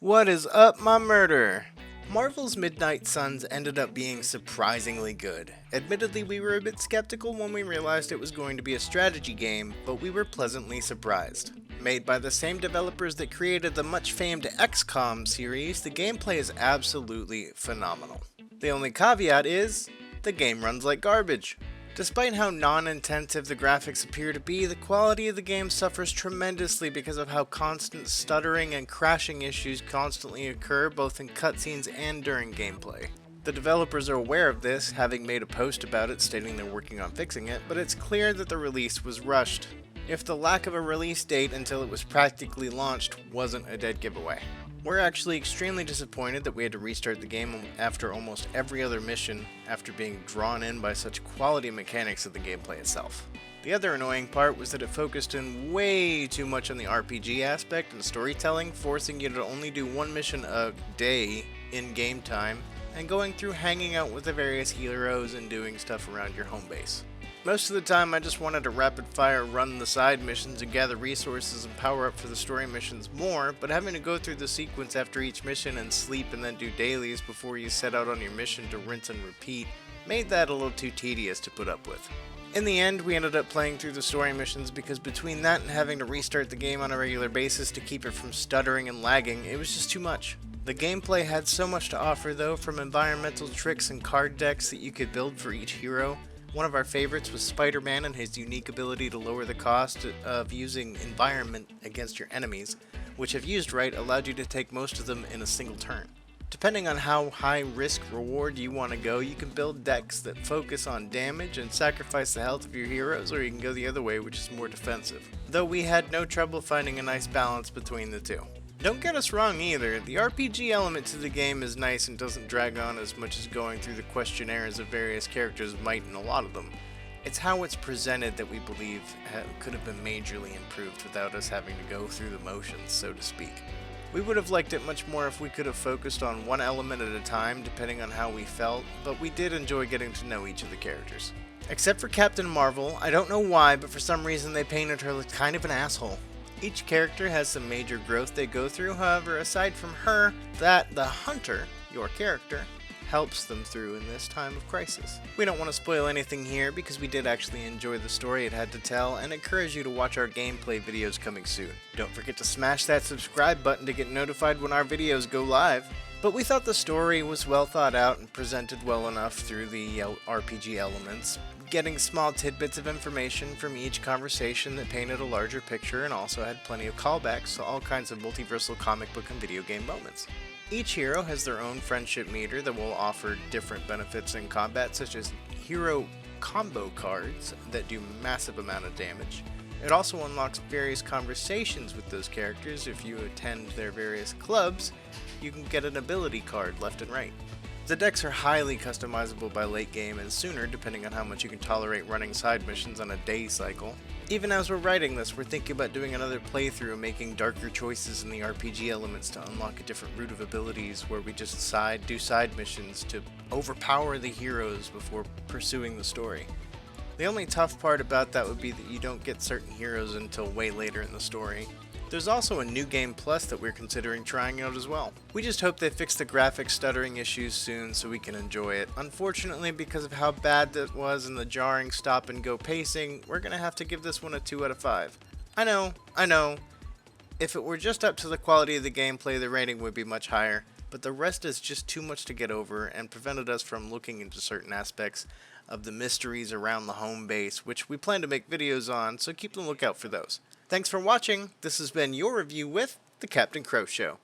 What is up, my murder? Marvel's Midnight Suns ended up being surprisingly good. Admittedly, we were a bit skeptical when we realized it was going to be a strategy game, but we were pleasantly surprised. Made by the same developers that created the much famed XCOM series, the gameplay is absolutely phenomenal. The only caveat is, the game runs like garbage. Despite how non-intensive the graphics appear to be, the quality of the game suffers tremendously because of how constant stuttering and crashing issues constantly occur both in cutscenes and during gameplay. The developers are aware of this, having made a post about it stating they're working on fixing it, but it's clear that the release was rushed. If the lack of a release date until it was practically launched wasn't a dead giveaway. We're actually extremely disappointed that we had to restart the game after almost every other mission after being drawn in by such quality mechanics of the gameplay itself. The other annoying part was that it focused in way too much on the RPG aspect and storytelling, forcing you to only do one mission a day in game time, and going through hanging out with the various heroes and doing stuff around your home base. Most of the time I just wanted to rapid fire run the side missions and gather resources and power up for the story missions more, but having to go through the sequence after each mission and sleep and then do dailies before you set out on your mission to rinse and repeat made that a little too tedious to put up with. In the end, we ended up playing through the story missions because between that and having to restart the game on a regular basis to keep it from stuttering and lagging, it was just too much. The gameplay had so much to offer though, from environmental tricks and card decks that you could build for each hero. One of our favorites was Spider-Man and his unique ability to lower the cost of using environment against your enemies, which if used right allowed you to take most of them in a single turn. Depending on how high risk reward you want to go, you can build decks that focus on damage and sacrifice the health of your heroes, or you can go the other way, which is more defensive. Though we had no trouble finding a nice balance between the two. Don't get us wrong either, the RPG element to the game is nice and doesn't drag on as much as going through the questionnaires of various characters might in a lot of them. It's how it's presented that we believe could have been majorly improved without us having to go through the motions, so to speak. We would have liked it much more if we could have focused on one element at a time depending on how we felt, but we did enjoy getting to know each of the characters. Except for Captain Marvel, I don't know why, but for some reason they painted her like kind of an asshole. Each character has some major growth they go through, however, aside from her, that the Hunter, your character, helps them through in this time of crisis. We don't want to spoil anything here because we did actually enjoy the story it had to tell and encourage you to watch our gameplay videos coming soon. Don't forget to smash that subscribe button to get notified when our videos go live. But we thought the story was well thought out and presented well enough through the RPG elements, getting small tidbits of information from each conversation that painted a larger picture and also had plenty of callbacks to all kinds of multiversal comic book and video game moments. Each hero has their own friendship meter that will offer different benefits in combat, such as hero combo cards that do massive amount of damage. It also unlocks various conversations with those characters. If you attend their various clubs, you can get an ability card left and right. The decks are highly customizable by late game and sooner depending on how much you can tolerate running side missions on a day cycle. Even as we're writing this, we're thinking about doing another playthrough, making darker choices in the RPG elements to unlock a different route of abilities where we just do side missions to overpower the heroes before pursuing the story. The only tough part about that would be that you don't get certain heroes until way later in the story. There's also a new game plus that we're considering trying out as well. We just hope they fix the graphic stuttering issues soon so we can enjoy it. Unfortunately, because of how bad that was and the jarring stop and go pacing, we're gonna have to give this one a 2 out of 5. I know. If it were just up to the quality of the gameplay, the rating would be much higher, but the rest is just too much to get over and prevented us from looking into certain aspects of the mysteries around the home base, which we plan to make videos on, so keep a lookout for those. Thanks for watching. This has been your review with The Captain Crow Show.